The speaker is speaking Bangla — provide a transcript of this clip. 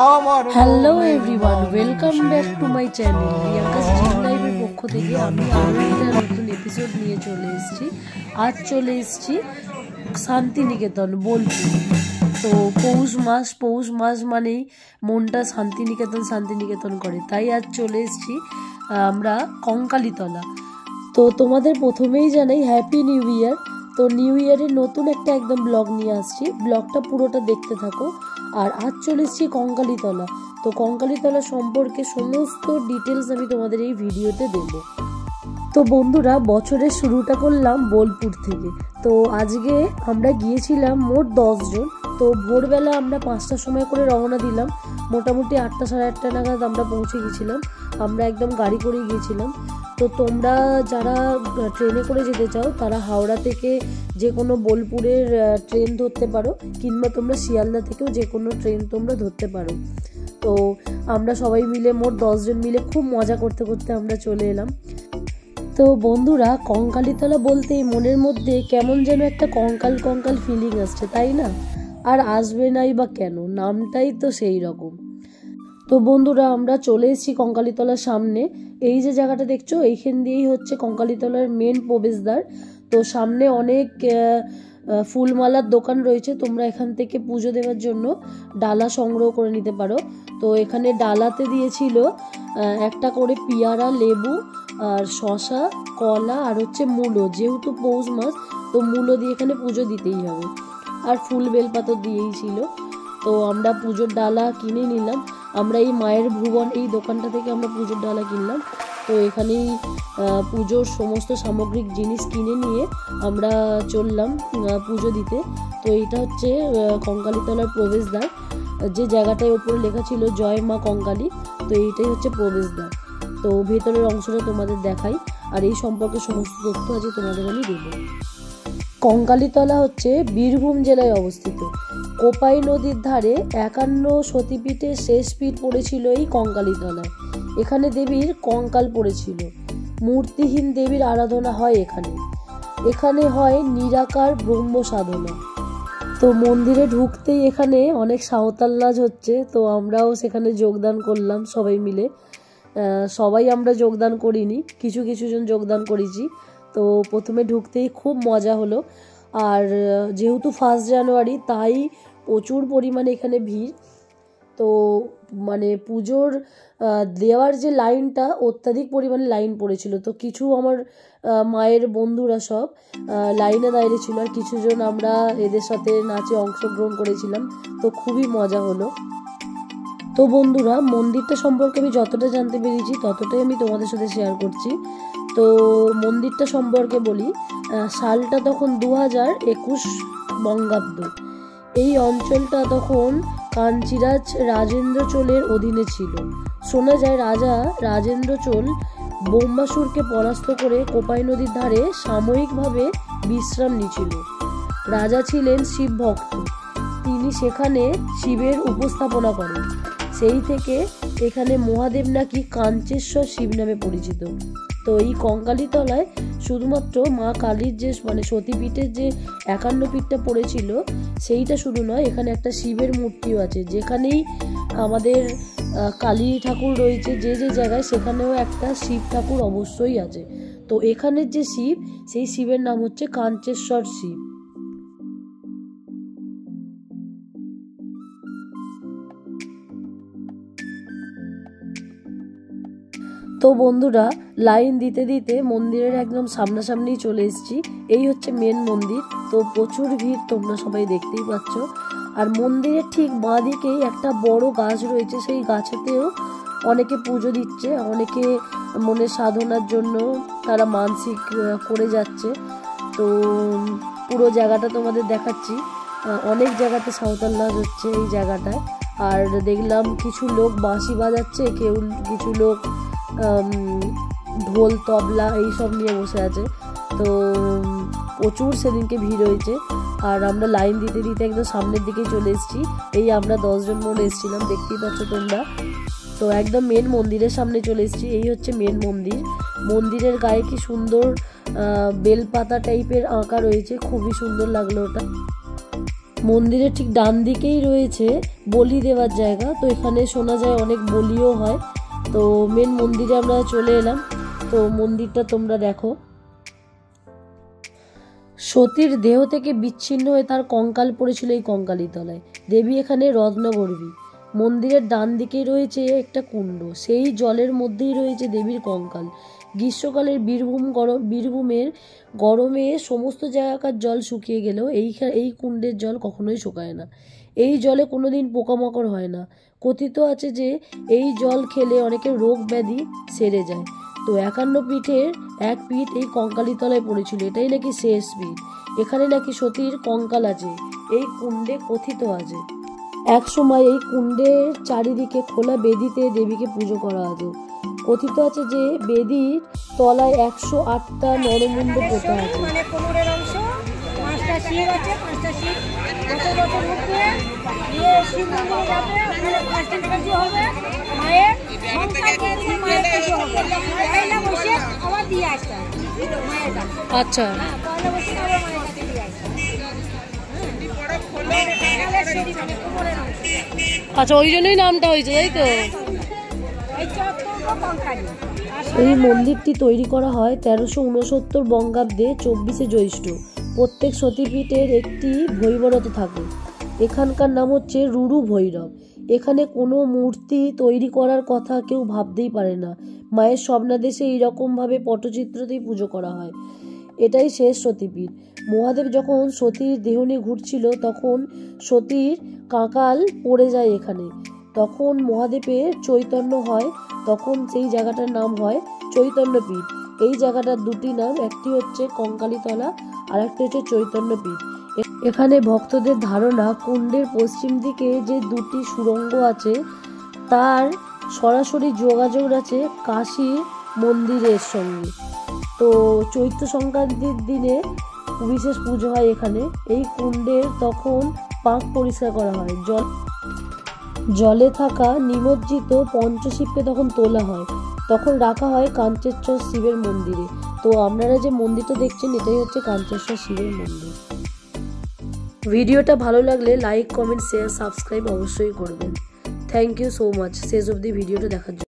Hello everyone, welcome back to my channel. Riyanka's dream লাইফের পক্ষ থেকে আমি আরও একটা নতুন এপিসোড নিয়ে চলে এসেছি। আজ চলে এসেছি শান্তিনিকেতন বোলপুর। তো পৌষ মাস মানেই মনটা শান্তিনিকেতন করে, তাই আজ চলে এসেছি আমরা কঙ্কালীতলা। তো তোমাদের প্রথমেই জানাই হ্যাপি নিউ ইয়ার। তো নিউ ইয়ারের নতুন একটা একদম ব্লগ নিয়ে আসছি, ব্লগটা পুরোটা দেখতে থাকো। আর আজ চলে এসেছি কঙ্কালীতলা। তো কঙ্কালীতলা সম্পর্কে সমস্ত ডিটেলস আমি তোমাদের এই ভিডিওতে দেব। তো বন্ধুরা, বছরের শুরুটা করলাম বোলপুর থেকে। তো আজকে আমরা গিয়েছিলাম মোট 10 জন। তো ভোরবেলা আমরা 5টার সময় করে রওনা দিলাম, মোটামুটি 8টা সাড়ে 8টা নাগাদ আমরা পৌঁছে গেছিলাম। আমরা একদম গাড়ি করেই গিয়েছিলাম। তো তোমরা যারা ট্রেনে করে যেতে চাও তারা হাওড়া থেকে যে কোনো বোলপুরের ট্রেন ধরতে পারো, কিংবা তোমরা শিয়ালদা থেকেও যে কোনো ট্রেন তোমরা ধরতে পারো। তো আমরা সবাই মিলে মোট 10 জন মিলে খুব মজা করতে করতে আমরা চলে এলাম। তো বন্ধুরা, কঙ্কালীতলা বলতেই মনের মধ্যে কেমন যেন একটা কঙ্কাল ফিলিং আসছে, তাই না? আর আসবে নাই বা কেন, নামটাই তো সেই রকম। তো বন্ধুরা, আমরা চলে এসেছি কঙ্কালীতলার সামনে। এই যে জায়গাটা দেখছো, এইখান দিয়েই হচ্ছে কঙ্কালীতলার মেন প্রবেশদ্বার। তো সামনে অনেক ফুলমালার দোকান রয়েছে, তোমরা এখান থেকে পুজো দেওয়ার জন্য ডালা সংগ্রহ করে নিতে পারো। তো এখানে ডালাতে দিয়েছিল একটা করে পেয়ারা, লেবু আর শশা, কলা আর হচ্ছে মূলো। যেহেতু পৌষ মাস, তো মূলো দিয়ে এখানে পুজো দিতেই হবে। আর ফুল বেলপাতা দিয়েই ছিল। তো আমরা পুজোর ডালা কিনে নিলাম। আমরা এই মায়ের ভুবন এই দোকানটা থেকে আমরা পুজোর ডালা কিনলাম। তো এখানেই পুজোর সমস্ত সামগ্রিক জিনিস কিনে নিয়ে আমরা চললাম পুজো দিতে। তো এইটা হচ্ছে কঙ্কালীতলার প্রবেশদ্বার, যে জায়গাটায় ওপরে লেখা ছিল জয় মা কঙ্কালী। তো এইটাই হচ্ছে প্রবেশদ্বার। তো ভেতরের অংশটা তোমাদের দেখাই, আর এই সম্পর্কে সমস্ত তথ্য আছে তোমাদের আমি দেবো। কঙ্কালীতলা হচ্ছে বীরভূম জেলায় অবস্থিত। কোপাই নদীর ধারে 51 সতীপীঠের শেষ পীঠ পড়েছিল এই কঙ্কালীতলায়। এখানে দেবীর কঙ্কাল পড়েছিল। মূর্তিহীন দেবীর আরাধনা হয় এখানে। এখানে হয় নিরাকার ব্রহ্ম সাধনা। তো মন্দিরে ঢুকতেই এখানে অনেক সাঁওতাল নাচ হচ্ছে। তো আমরাও সেখানে যোগদান করলাম সবাই মিলে। সবাই আমরা যোগদান করিনি, কিছু জন যোগদান করেছি। তো প্রথমে ঢুকতেই খুব মজা হলো। আর যেহেতু 1 জানুয়ারি, তাই প্রচুর পরিমাণে এখানে ভিড়। তো মানে পুজোর দেওয়ার যে লাইনটা, অত্যাধিক পরিমাণে লাইন পড়েছিল। তো কিছু আমার মায়ের বন্ধুরা সব লাইনে দাঁড়িয়ে ছিল, আর কিছু জন আমরা এদের সাথে নাচে অংশগ্রহণ করেছিলাম। তো খুবই মজা হলো। তো বন্ধুরা, মন্দিরটা সম্পর্কে আমি যতটা জানতে পেরেছি ততটাই আমি তোমাদের সাথে শেয়ার করছি। তো মন্দিরটা সম্পর্কে বলি, সালটা তখন 2021 বঙ্গাব্দ। এই অঞ্চলটা তখন কাঞ্চিরাজ রাজেন্দ্র চোলের অধীনে ছিল। শোনা যায় রাজা রাজেন্দ্র চোল ব্রহ্মাসুরকে পরাস্ত করে কোপাই নদীর ধারে সাময়িকভাবে বিশ্রাম নিয়েছিল। রাজা ছিলেন শিব ভক্ত, তিনি সেখানে শিবের উপস্থাপনা করেন। সেই থেকে এখানে মহাদেব নাকি কাঞ্চেশ্বর শিব নামে পরিচিত। তো এই কঙ্কালীতলায় শুধুমাত্র মা কালীর যে সতীপীঠের যে 51 পীঠটা পড়েছিল সেইটা শুধু নয়, এখানে একটা শিবের মূর্তিও আছে। যেখানেই আমাদের কালী ঠাকুর রয়েছে যে জায়গায়, সেখানেও একটা শিব ঠাকুর অবশ্যই আছে। তো এখানের যে শিব, সেই শিবের নাম হচ্ছে কাঞ্চেশ্বর শিব। তো বন্ধুরা, লাইন দিতে দিতে মন্দিরের একদম সামনাসামনি চলে এসেছি। এই হচ্ছে মেন মন্দির। তো প্রচুর ভিড়, তোমরা সবাই দেখতেই পাচ্ছ। আর মন্দিরের ঠিক বাঁ দিকেই একটা বড় গাছ রয়েছে, সেই গাছেতেও অনেকে পুজো দিচ্ছে। অনেকে মনের সাধনার জন্য তারা মানসিক করে যাচ্ছে। তো পুরো জায়গাটা তোমাদের দেখাচ্ছি। অনেক জায়গাতে সাঁওতাল নাচ হচ্ছে এই জায়গাটায়। আর দেখলাম কিছু লোক বাঁশি বাজাচ্ছে, কিছু লোক ঢোল তবলা এইসব নিয়ে বসে আছে। তো প্রচুর সেদিনকে ভিড় হয়েছে। আর আমরা লাইন দিতে দিতে একদম সামনের দিকেই চলে এসেছি। এই আমরা 10 জন মনে এসেছিলাম, দেখতেই পাচ্ছ তোমরা। তো একদম মেন মন্দিরের সামনে চলে এসেছি। এই হচ্ছে মেন মন্দির। মন্দিরের গায়ে কি সুন্দর বেলপাতা টাইপের আঁকা রয়েছে, খুবই সুন্দর লাগলো ওটা। মন্দিরের ঠিক ডান দিকেই রয়েছে বলি দেওয়ার জায়গা। তো এখানে শোনা যায় অনেক বলিও হয়। তো মেন মন্দিরে আমরা চলে এলাম। তো মন্দিরটা তোমরা দেখো। সতীর দেহ থেকে বিচ্ছিন্ন হয়ে তার কঙ্কাল পড়েছিল এই কঙ্কালী তলায়। দেবী এখানে রত্নগর্ভী। মন্দিরের ডান দিকেই রয়েছে একটা কুণ্ড, সেই জলের মধ্যেই রয়েছে দেবীর কঙ্কাল। গ্রীষ্মকালের বীরভূমের গরমে সমস্ত জায়গাকার জল শুকিয়ে গেলেও এই কুণ্ডের জল কখনোই শুকায় না। এই জলে কোনোদিন পোকামাকড় হয় না। কথিত আছে যে এই জল খেলে অনেকের রোগ ব্যাধি সেরে যায়। তো 51 পিঠের এক পিঠ এই কঙ্কালী তলায় পড়েছিল, এটাই নাকি শেষ পিঠ। এখানে নাকি সতীর কঙ্কাল আছে, এই কুণ্ডে কথিত আছে। এক সময় এই কুণ্ডের চারিদিকে খোলা বেদিতে দেবীকে পুজো করা হতো। কথিত আছে যে বেদির তলায় 108টা নরমুণ্ড পোতা আছে। আচ্ছা, আচ্ছা, ওই জন্যই নামটা হয়েছে, তাই তো। এই মন্দিরটি তৈরি করা হয় 1369 বঙ্গাব্দে 24শে জ্যৈষ্ঠ। প্রত্যেক সতীপীঠের একটি ভৈরবরত থাকে। এখানকার নাম হচ্ছে রুরু ভৈরব। এখানে কোনো মূর্তি তৈরি করার কথা কেউ ভাবতেই পারে না। মায়ের স্বপ্নাদেশে এইরকমভাবে পটচিত্রতেই পুজো করা হয়। এটাই শেষ সতীপীঠ। মহাদেব যখন সতীর দেহ নিয়ে ঘুরছিল তখন সতীর কাঁকাল পড়ে যায় এখানে। তখন মহাদেবের চৈতন্য হয়, তখন সেই জায়গাটার নাম হয় চৈতন্যপীঠ। এই জায়গাটার দুটি নাম, একটি হচ্ছে কঙ্কালীতলা আর একটি হচ্ছে চৈতন্যপীঠ। এখানে ভক্তদের ধারণা কুণ্ডের পশ্চিম দিকে যে দুটি সুড়ঙ্গ আছে তার সরাসরি যোগাযোগ আছে কাশীর মন্দিরের সঙ্গে। তো চৈত্র সংক্রান্তির দিনে বিশেষ পুজো হয় এখানে। এই কুণ্ডের তখন পাক পরিষ্কার করা হয়। জলে থাকা নিমজ্জিত পঞ্চশিবকে তখন তোলা হয়, তখন রাখা হয় কাঞ্চেশ্বর শিবের মন্দিরে। তো আপনারা যে মন্দিরটা দেখছেন এটাই হচ্ছে কাঞ্চেশ্বর শিবের মন্দির। ভিডিওটা ভালো লাগলে লাইক, কমেন্ট, শেয়ার, সাবস্ক্রাইব অবশ্যই করবেন। থ্যাংক ইউ সো মাচ শেষ অবধি ভিডিওটা দেখার জন্য।